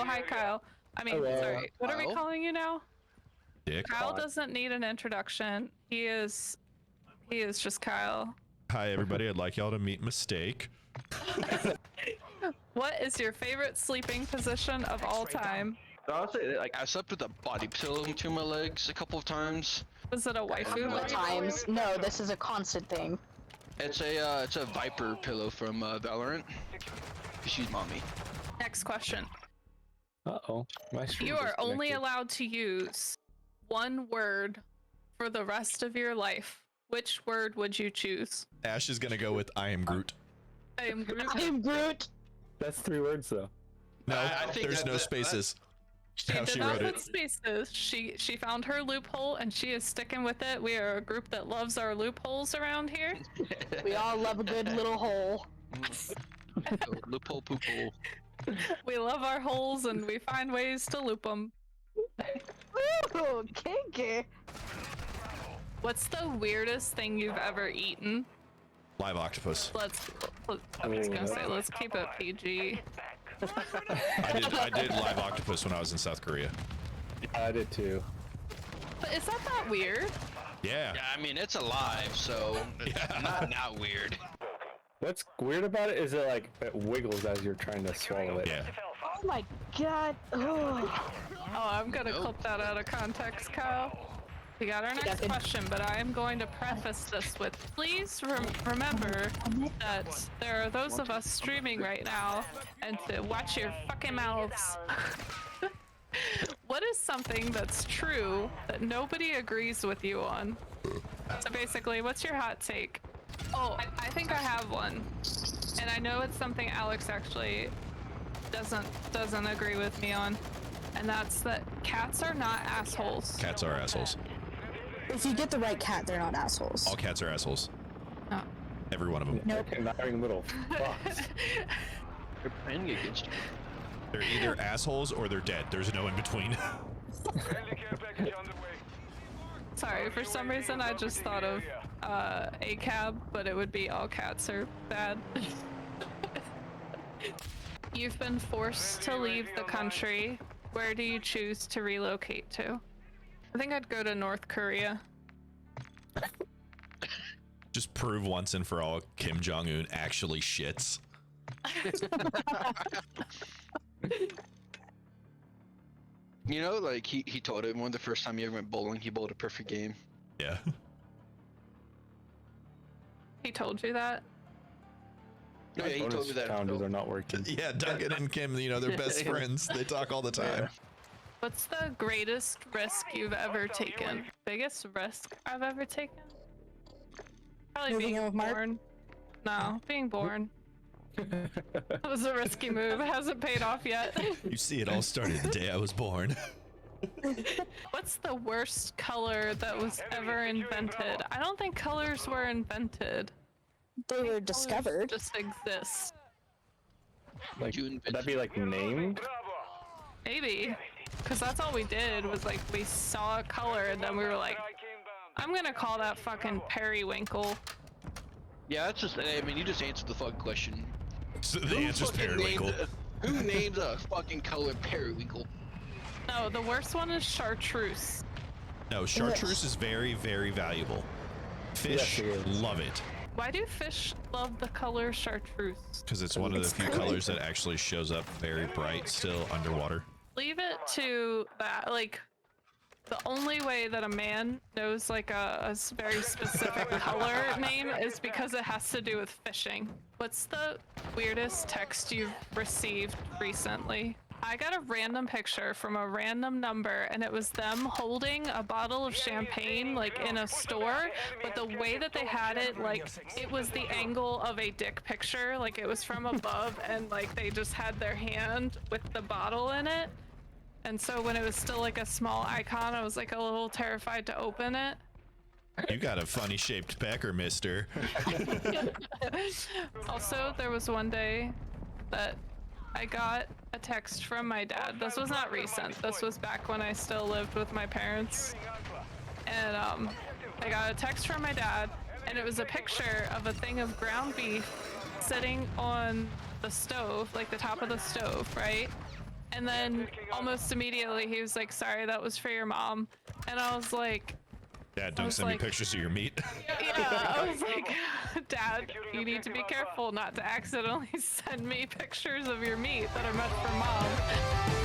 Oh, hi, Kyle. I mean, Hello. sorry. What are we Kyle? calling you now? Dick. Kyle doesn't need an introduction. He is just Kyle. Hi, everybody. I'd like y'all to meet Mistake. What is your favorite sleeping position of all time? Honestly, like I slept with a body pillow between my legs a couple of times. Was it a waifu? Times. No, this is a constant thing. It's a Viper pillow from Valorant. She's mommy. Next question. Uh-oh. My stream You are only disconnected. allowed to use one word for the rest of your life. Which word would you choose? Ash is gonna go with I am Groot. I am Groot. I am Groot. That's 3 words, though. No, I think there's no spaces. She How did she not wrote put it. spaces. She found her loophole and she is sticking with it. We are a group that loves our loopholes around here. We all love a good little hole. Loophole poophole. We love our holes and we find ways to loop them. Ooh, kinky. What's the weirdest thing you've ever eaten? Live octopus. I was gonna say, let's keep it PG. I did live octopus when I was in South Korea. I did too. But is that weird? Yeah. Yeah, I mean it's alive, so it's not weird. What's weird about it is it wiggles as you're trying to swallow it. Yeah. Oh my god. Oh. Oh, I'm gonna clip that out of context, Kyle. We got our next question, but I am going to preface this with, please remember that there are those of us streaming right now, and to watch your fucking mouths. What is something that's true that nobody agrees with you on? So basically, what's your hot take? Oh, I think I have one, and I know it's something Alex actually doesn't agree with me on, and that's that cats are not assholes. Cats are assholes. If you get the right cat, they're not assholes. All cats are assholes. Oh. Every one of them. Nope. Conniving little fucks. They're planning against you. They're either assholes or they're dead. There's no in between. Sorry, for some reason I just thought of a cab, but it would be all cats are bad. You've been forced to leave the country. Where do you choose to relocate to? I think I'd go to North Korea. Just prove once and for all Kim Jong-un actually shits. You know, like he told everyone the first time he ever went bowling, he bowled a perfect game. Yeah. He told you that? No, yeah, he told me that. Calendars are not working. Yeah, Duncan and Kim, they're best friends. They talk all the time. What's the greatest risk you've ever taken? Biggest risk I've ever taken? Probably Moving being in with Mark? born. No, being born. That was a risky move. It hasn't paid off yet. You see, it all started the day I was born. What's the worst color that was ever invented? I don't think colors were invented. They were discovered. Just exist. Like, June would that be named? Maybe. Because that's all we did was we saw a color and then we were like, I'm gonna call that fucking periwinkle. Yeah, that's just. I mean, you just answered the fucking question. So the answer's periwinkle. Who named a fucking color periwinkle? No, the worst one is chartreuse. No, chartreuse is very, very valuable. Fish Yes, it is. love it. Why do fish love the color chartreuse? Because it's one of the few colors that actually shows up very bright still underwater. Leave it to that. The only way that a man knows a very specific color name is because it has to do with fishing. What's the weirdest text you've received recently? I got a random picture from a random number and it was them holding a bottle of champagne in a store, but the way that they had it, it was the angle of a dick picture, it was from above and they just had their hand with the bottle in it. And so when it was still a small icon, I was a little terrified to open it. You got a funny shaped pecker, mister. Also, there was one day that I got a text from my dad. This was not recent. This was back when I still lived with my parents. And I got a text from my dad, and it was a picture of a thing of ground beef sitting on the stove, the top of the stove, right? And then almost immediately he was like, sorry, that was for your mom. And I was like, Dad, don't send me pictures of your meat. yeah, I was like, Dad, you need to be careful not to accidentally send me pictures of your meat that are meant for Mom.